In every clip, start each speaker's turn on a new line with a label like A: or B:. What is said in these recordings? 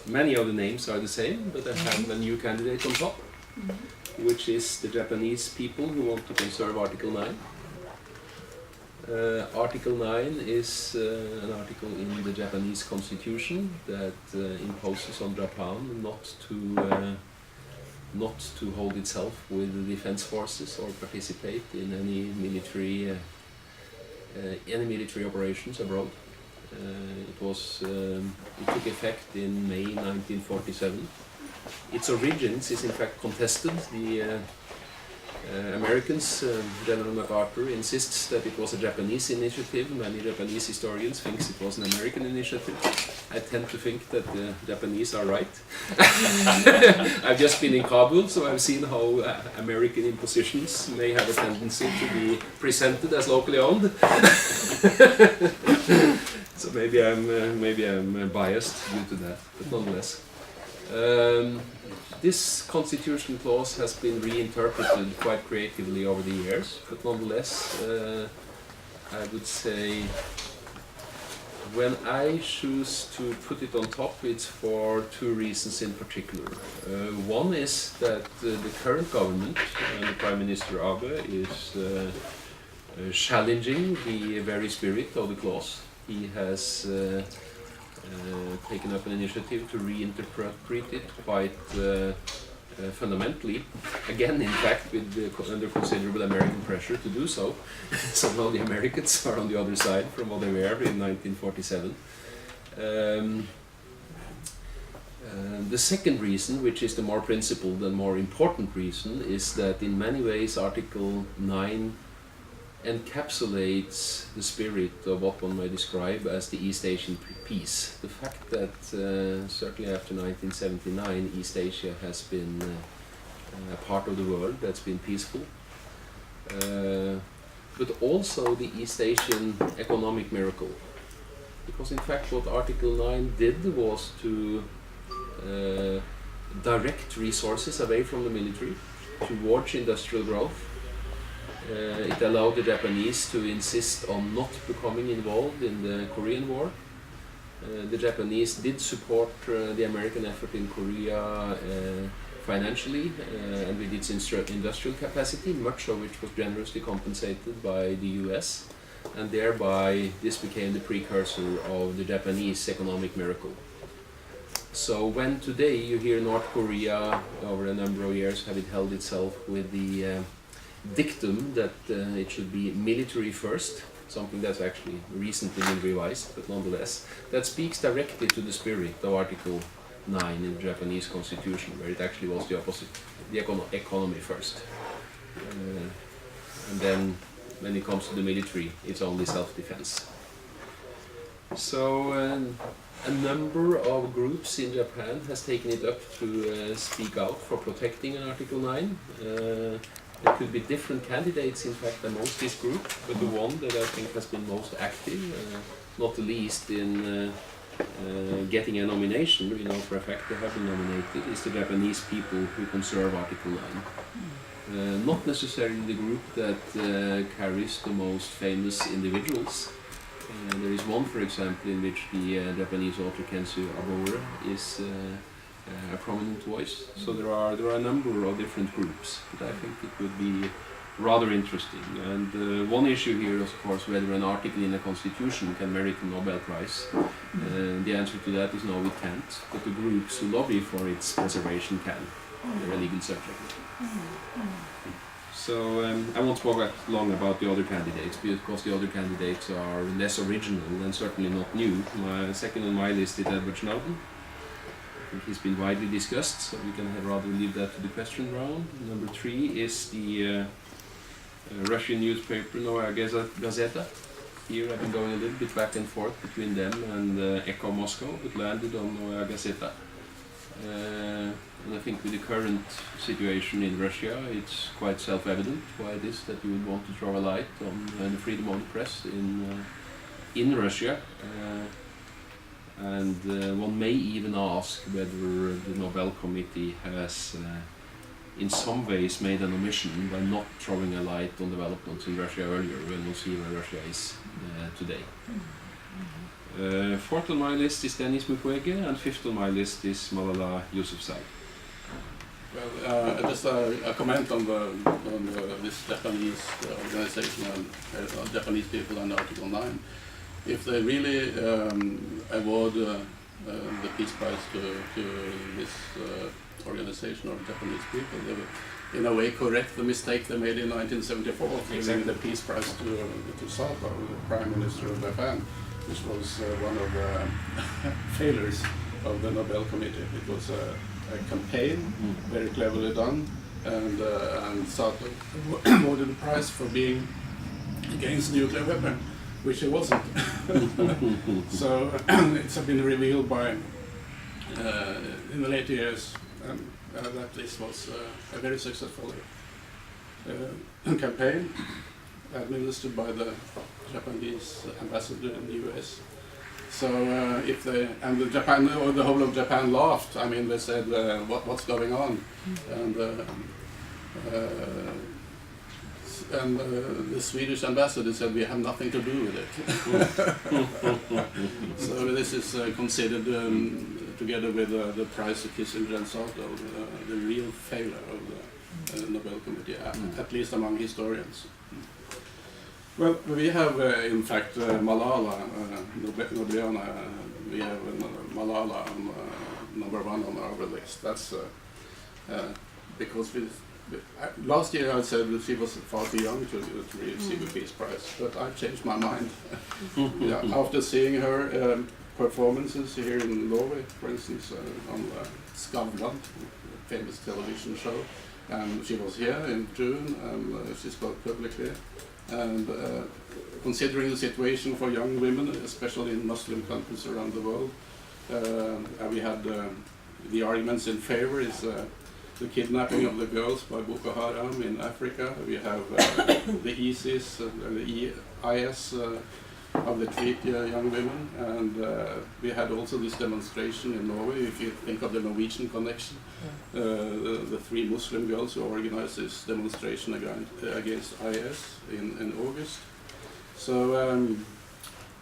A: many of the names are the same, but I have a new candidate on top, which is the Japanese people who want to conserve Article 9. Article 9 is an article in the Japanese constitution that imposes on Japan not to hold itself with the defense forces or participate in any military operations abroad. It took effect in May 1947. Its origins is in fact contested. The Americans, General MacArthur, insists that it was a Japanese initiative. Many Japanese historians think it was an American initiative. I tend to think that the Japanese are right. I've just been in Kabul, so I've seen how American impositions may have a tendency to be presented as locally owned. So maybe I'm biased due to that, but nonetheless. This constitution clause has been reinterpreted quite creatively over the years, but nonetheless, I would say when I choose to put it on top, it's for two reasons in particular. One is that the current government, the Prime Minister Abe, is challenging the very spirit of the clause. He has taken up an initiative to reinterpret it quite fundamentally. Again, in fact, under considerable American pressure to do so. Somehow the Americans are on the other side from what they were in 1947. The second reason, which is the more principled and more important reason, is that in many ways Article 9 encapsulates the spirit of what one might describe as the East Asian peace. The fact that certainly after 1979 East Asia has been a part of the world that's been peaceful, but also the East Asian economic miracle. Because in fact what Article 9 did was to direct resources away from the military towards industrial growth. It allowed the Japanese to insist on not becoming involved in the Korean War. The Japanese did support the American effort in Korea financially and with its industrial capacity, much of which was generously compensated by the US, and thereby this became the precursor of the Japanese economic miracle. So when today you hear North Korea over a number of years having held itself with the dictum that it should be military first, something that's actually recently been revised, but nonetheless, that speaks directly to the spirit of Article 9 in the Japanese constitution, where it actually was the opposite, the economy first. And then when it comes to the military, it's only self-defense. So a number of groups in Japan has taken it up to speak out for protecting an Article 9. There could be different candidates, in fact, amongst this group, but the one that I think has been most active, not the least in getting a nomination, we know for a fact they have been nominated, is the Japanese people who conserve Article 9. Not necessarily the group that carries the most famous individuals. There is one, for example, in which the Japanese author Kensu Abore is a prominent voice. So there are a number of different groups, but I think it would be rather interesting. And one issue here is, of course, whether an article in a constitution can merit a Nobel Prize. The answer to that is no, it can't, but the groups who lobby for its preservation can. They're a legal subject. So I won't talk long about the other candidates, because the other candidates are less original and certainly not new. Second on my list is Edward Snowden. I think he's been widely discussed, so we can rather leave that to the question round. Number 3 is the Russian newspaper Novaya Gazeta. Here I've been going a little bit back and forth between them and Echo Moscow, but landed on Novaya Gazeta. And I think with the current situation in Russia, it's quite self-evident why it is that you would want to throw a light on the freedom of the press in Russia. And one may even ask whether the Nobel Committee has in some ways made an omission by not throwing a light on developments in Russia earlier, when we'll see where Russia is today. Fourth on my list is Denis Mukwege, and fifth on my list is Malala Yousafzai.
B: Well, just a comment on this Japanese organization and Japanese people and Article 9. If they really award the Peace Prize to this organization or Japanese people, they will in a way correct the mistake they made in 1974, giving the Peace Prize to Sato, the Prime Minister of Japan, which was one of the failures of the Nobel Committee. It was a campaign, very cleverly done, and Sato awarded the prize for being against nuclear weapon, which he wasn't. So it's been revealed by in the later years that this was a very successful campaign administered by the Japanese ambassador in the US. So if they and the Japan or the whole of Japan laughed, I mean they said what's going on, and the Swedish ambassador said we have nothing to do with it. So this is considered together with the prize of Kissinger and Sato the real failure of the Nobel Committee, at least among historians. Well, we have in fact Malala, Nobeliana, we have Malala number 1 on our list. That's because last year I said that she was far too young to receive a Peace Prize, but I've changed my mind. After seeing her performances here in Norway, for instance, on Skavlan, famous television show, and she was here in June and she spoke publicly. And considering the situation for young women, especially in Muslim countries around the world, we had the arguments in favor is the kidnapping of the girls by Boko Haram in Africa. We have the ISIS, the IS of the treat young women, and we had also this demonstration in Norway. If you think of the Norwegian connection, the 3 Muslim girls who organized this demonstration against IS in August. So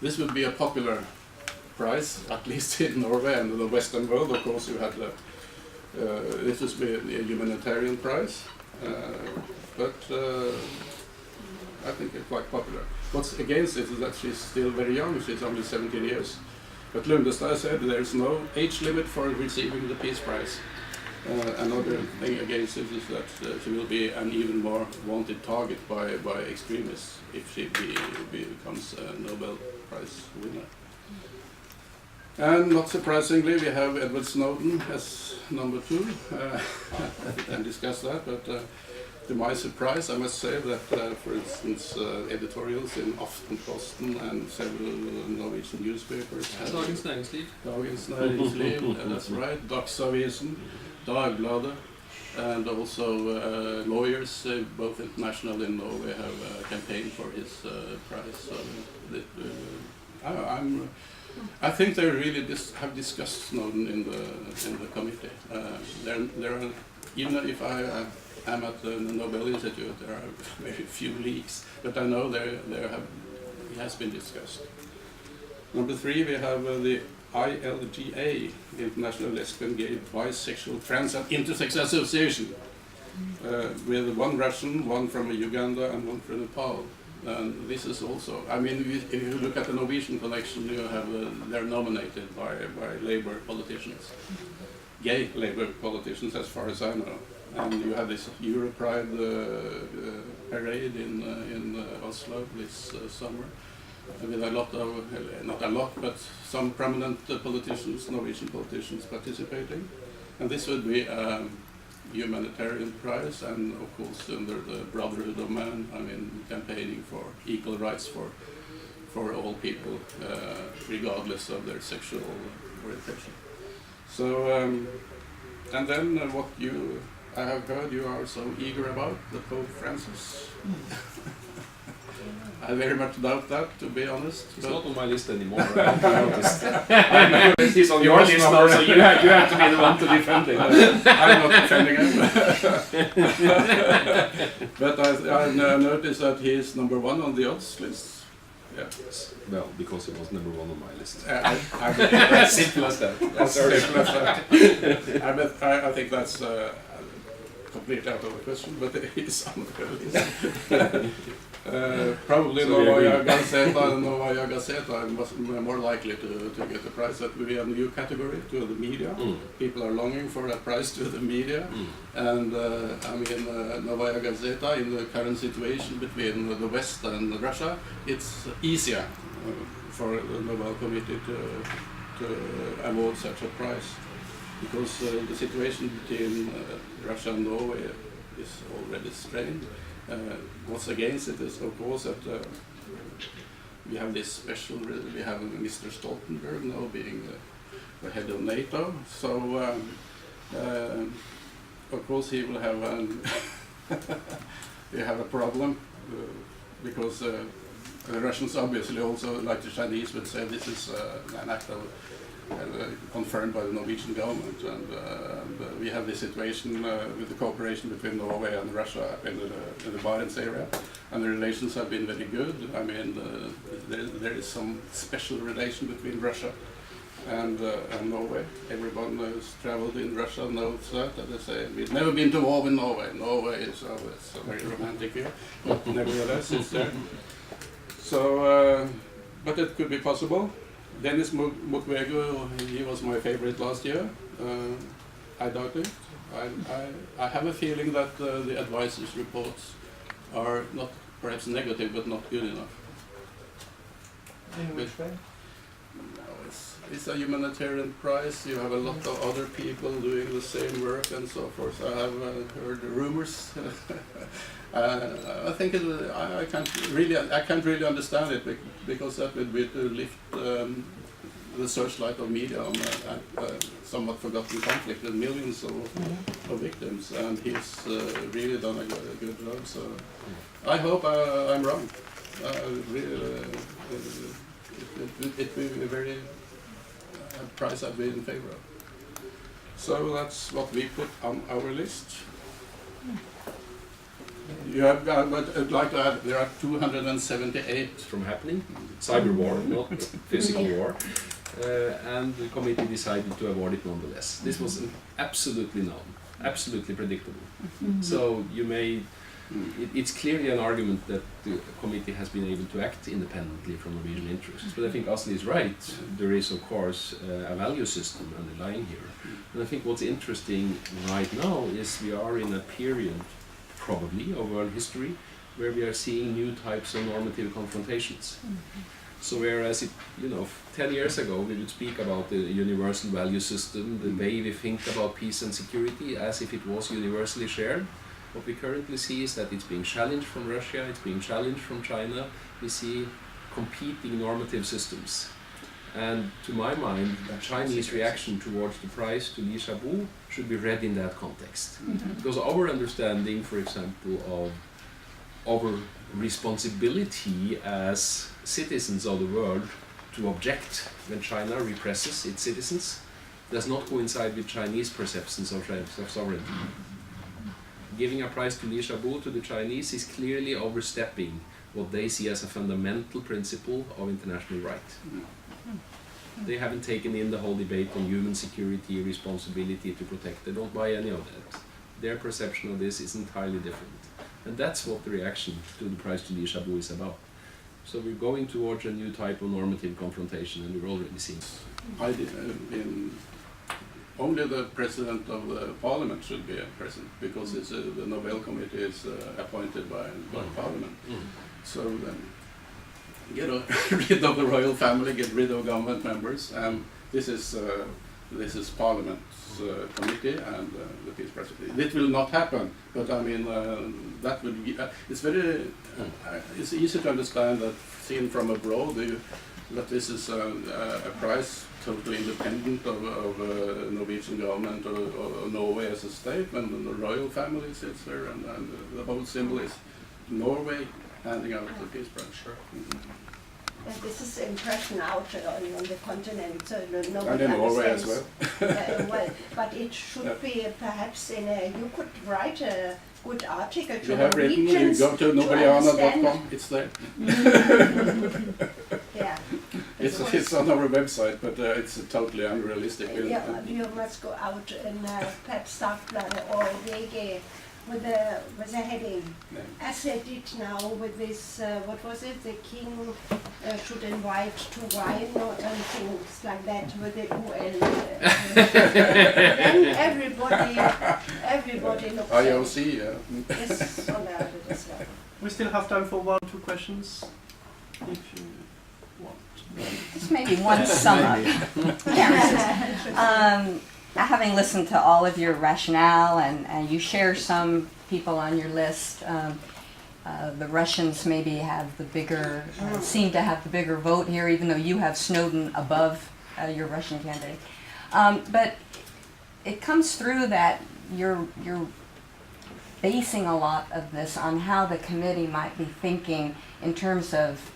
B: this would be a popular prize, at least in Norway and the Western world. Of course, you had this would be a humanitarian prize, but I think it's quite popular. What's against it is that she's still very young, she's only 17 years. But Lundestad said there's no age limit for receiving the Peace Prize. Another thing against it is that she will be an even more wanted target by extremists if she becomes a Nobel Prize winner. And not surprisingly, we have Edward Snowden as number 2. We can discuss that, but to my surprise, I must say that, for instance, editorials in Aftenposten and several Norwegian newspapers.
A: Dagens Næringsliv.
B: Dagens Næringsliv, that's right. Dagsavisen, Dagbladet, and also lawyers, both international and Norway, have campaigned for his prize. So I think they really have discussed Snowden in the committee. There are, even if I am at the Nobel Institute, there are very few leaks, but I know it has been discussed. Number 3, we have the ILGA, International Lesbian, Gay, Bisexual, Trans and Intersex Association, with 1 Russian, 1 from Uganda and 1 from Nepal. And this is also, I mean, if you look at the Norwegian connection, you have they're nominated by Labour politicians, gay Labour politicians, as far as I know. And you have this Europride parade in Oslo this summer, with a lot of, not a lot, but some prominent politicians, Norwegian politicians, participating. And this would be a humanitarian prize, and of course under the Brotherhood of Man, I mean, campaigning for equal rights for all people, regardless of their sexual orientation. So, and then what I have heard you are so eager about, the Pope Francis. I very much doubt that, to be honest.
A: He's not on my list anymore, I noticed. He's on your list now, so you have to be the one to defend him.
B: I'm not defending him. But I noticed that he is number 1 on the odds list. Yeah.
A: Well, because it was number 1 on my list.
B: That's
A: Simple as that.
B: That's simple as that. I think that's completely out of the question, but it is on the list. Probably
A: So
B: Novaya Gazeta was more likely to get the prize. That would be a new category to the media. People are longing for that prize to the media. And I mean, Novaya Gazeta, in the current situation between the West and Russia, it's easier for the Nobel Committee to award such a prize. Because the situation between Russia and Norway is already strained. What's against it is, of course, that we have this special. We have Mr. Stoltenberg now being the head of NATO. So, of course, he will have we have a problem because the Russians obviously also, like the Chinese, would say this is an act of. Confirmed by the Norwegian government, and we have this situation with the cooperation between Norway and Russia in the Barents area, and the relations have been very good. I mean, there is some special relation between Russia and Norway. Everyone who's traveled in Russia knows that, and they say, we've never been to war with Norway. Norway is always very romantic here, but nevertheless it's there. So, but it could be possible. Dennis Mukwege, he was my favorite last year. I doubt it. I have a feeling that the advisors' reports are not perhaps negative, but not good enough.
C: In which way?
B: No, it's a humanitarian prize. You have a lot of other people doing the same work and so forth. I have heard rumors. I think I can't really understand it because that would be to lift the searchlight of media on a somewhat forgotten conflict with millions of victims, and he's really done a good job. So I hope I'm wrong. It will be a very prize I'd be in favor of. So that's what we put on our list. You have, but I'd like to add, there are 278
A: From happening, cyber war, not physical war, and the committee decided to award it nonetheless. This was absolutely known, absolutely predictable. So you may, it's clearly an argument that the committee has been able to act independently from Norwegian interests. But I think Asle is right. There is, of course, a value system underlying here. And I think what's interesting right now is we are in a period, probably, of world history, where we are seeing new types of normative confrontations. So whereas, 10 years ago we would speak about the universal value system, the way we think about peace and security as if it was universally shared, what we currently see is that it's being challenged from Russia, it's being challenged from China. We see competing normative systems. And to my mind, the Chinese reaction towards the prize to Li Xiaobo should be read in that context. Because our understanding, for example, of our responsibility as citizens of the world to object when China represses its citizens does not coincide with Chinese perceptions of sovereignty. Giving a prize to Li Xiaobo to the Chinese is clearly overstepping what they see as a fundamental principle of international right. They haven't taken in the whole debate on human security, responsibility to protect. They don't buy any of that. Their perception of this is entirely different. And that's what the reaction to the prize to Li Xiaobo is about. So we're going towards a new type of normative confrontation, and we're already seeing.
B: Only the president of the parliament should be present, because it's, the Nobel Committee is appointed by parliament. So get rid of the royal family, get rid of government members. This is Parliament's committee and the peace president. It will not happen, but I mean that would be. It's very. It's easy to understand that, seen from abroad, that this is a prize totally independent of Norwegian government or Norway as a state, when the royal family sits there, and the whole symbol is Norway handing out the peace prize.
C: Sure.
D: This is impression out on the continent, so nobody
B: And in Norway as
D: understands.
B: well.
D: Well, but it should be perhaps in a, you could write a good article to
B: We have written, you
D: Norwegians
B: go to Nobeliana.com, it's there.
D: Yeah.
B: It's on our website, but it's totally unrealistic.
D: Yeah, you must go out and perhaps Startbladet or VG with the heading, as they did now with this, what was it, the king should invite to wine or things like that with the UN. Then everybody looks
B: IOC, yeah.
D: Yes, on that as well.
C: We still have time for 1 or 2 questions, if you want.
E: Just maybe one sum up. Yeah. Having listened to all of your rationale, and you share some people on your list, the Russians maybe have the bigger, seem to have the bigger vote here, even though you have Snowden above your Russian candidate. But it comes through that you're basing a lot of this on how the committee might be thinking in terms of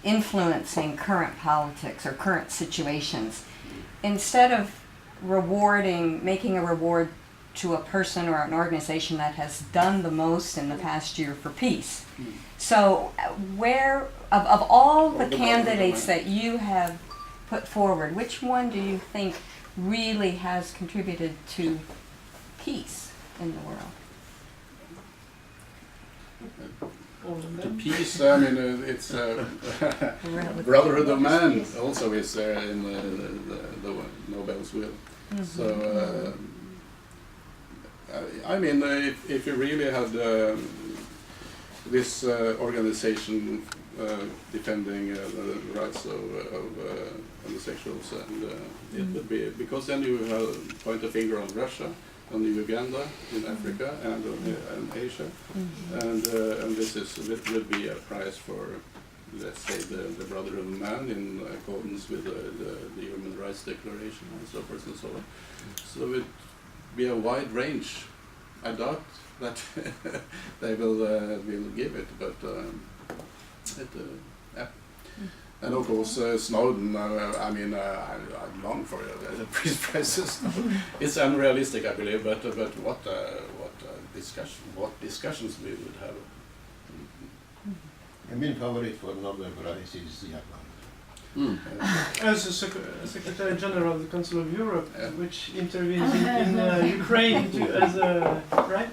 E: influencing current politics or current situations. Instead of making a reward to a person or an organization that has done the most in the past year for peace. So where, of all the candidates that you have put forward, which one do you think really has contributed to peace in the world?
B: To peace, I mean, it's Brotherhood of Man also is there in the Nobel's will. So, I mean, if you really had this organization defending the rights of homosexuals, and it would be, because then you have point a finger on Russia, on Uganda, in Africa, and Asia, and this would be a prize for, let's say, the Brotherhood of Man in accordance with the Human Rights Declaration and so forth and so on. So it would be a wide range. I doubt that they will give it, but yeah. And of course, Snowden. I mean, I long for the peace prizes. It's unrealistic, I believe. But what discussions we would have.
F: Min favorit för Nobelpris is Japan.
C: As a Secretary General of the Council of Europe, which intervenes in Ukraine as a right,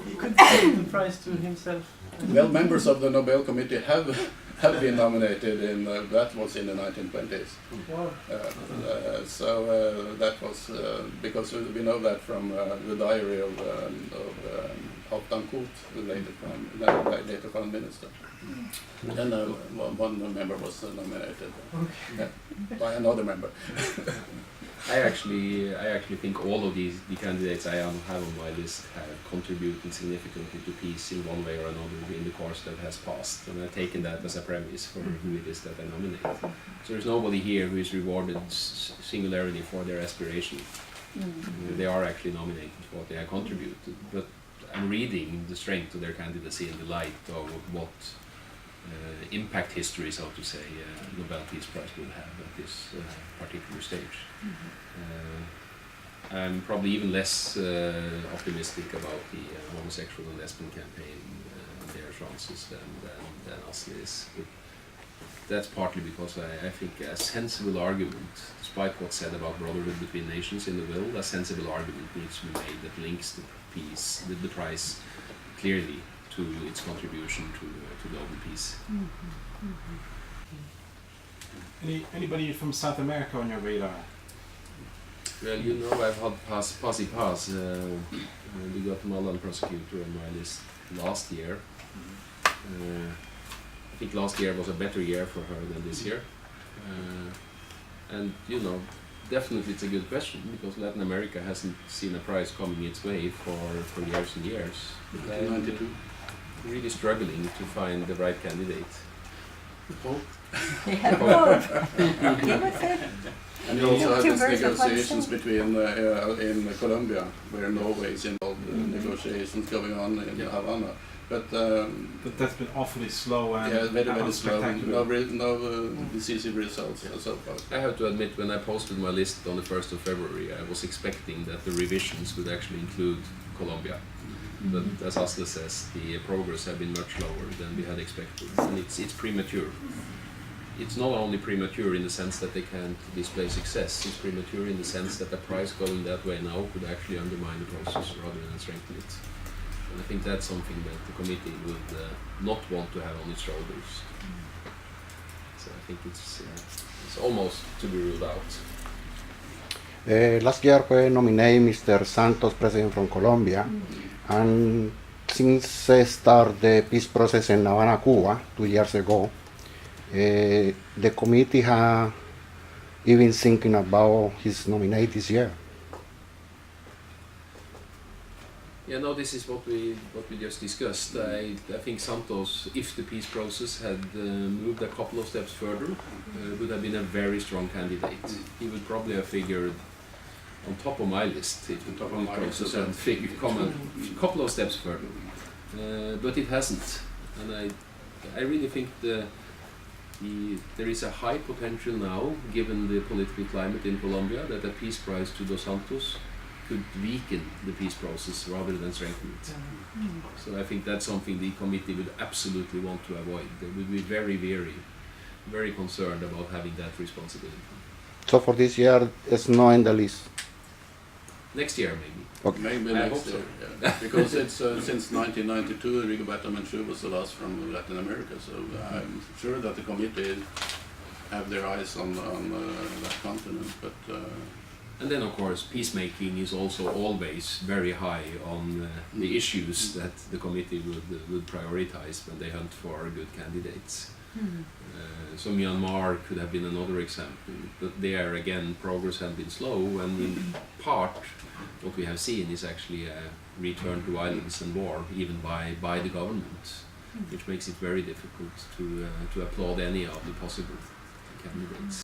C: he could give the prize to himself.
B: Well, members of the Nobel Committee have been nominated in that was in the 1920s.
C: Wow.
B: So that was because we know that from the diary of Halvdan Koht, the later Prime Minister. And one member was nominated by another member.
A: I actually think all of the candidates I have on my list have contributed significantly to peace in one way or another in the course that has passed, and I've taken that as a premise for who it is that I nominate. So there's nobody here who is rewarded singularly for their aspiration. They are actually nominated for what they have contributed, but I'm reading the strength of their candidacy in the light of what impact history, so to say, Nobel Peace Prize will have at this particular stage. I'm probably even less optimistic about the homosexual and lesbian campaign, their chances than Asle is. But that's partly because I think a sensible argument, despite what's said about brotherhood between nations in the will, a sensible argument needs to be made that links the peace, the prize, clearly to its contribution to global peace.
G: Anybody from South America on your radar?
A: Well, you know, I've had Paz, the Guatemalan prosecutor on my list last year. I think last year was a better year for her than this year. And, you know, definitely it's a good question, because Latin America hasn't seen a prize coming its way for years and years. I'm really struggling to find the right candidate.
B: Hope. And you also have these negotiations between in Colombia, where Norway is involved in negotiations going on in Havana But
G: But that's been awfully slow and
B: yeah, very slow.
G: unspectacular.
B: No decisive results so far.
A: I have to admit, when I posted my list on the 1st of February, I was expecting that the revisions would actually include Colombia. But as Asle says, the progress have been much lower than we had expected, and it's premature. It's not only premature in the sense that they can't display success, it's premature in the sense that the price going that way now could actually undermine the process rather than strengthen it. And I think that's something that the committee would not want to have on its shoulders. So I think it's almost to be ruled out.
F: Last year we nominated Mr. Santos, president from Colombia, and since start the peace process in Havana, Cuba, 2 years ago, the committee has even thinking about his nomination this year.
A: Yeah, no, this is what we just discussed. I think Santos, if the peace process had moved a couple of steps further, would have been a very strong candidate. He would probably have figured on top of my list if the peace process had come a couple of steps further. But it hasn't, and I really think there is a high potential now, given the political climate in Colombia, that a peace prize to Dos Santos could weaken the peace process rather than strengthen it. So I think that's something the committee would absolutely want to avoid. They would be very, very, very concerned about having that responsibility.
F: So for this year, it's not in the list.
A: Next year, maybe.
F: Okay.
B: Maybe
A: I
B: next
A: hope so.
B: year, yeah. Because it's since 1992, Enrique was the last from Latin America, so I'm sure that the committee have their eyes on that continent. But
A: And then, of course, peacemaking is also always very high on the issues that the committee would prioritize when they hunt for good candidates. So Myanmar could have been another example, but there again progress has been slow, and in part what we have seen is actually a return to violence and war, even by the government, which makes it very difficult to applaud any of the possible candidates.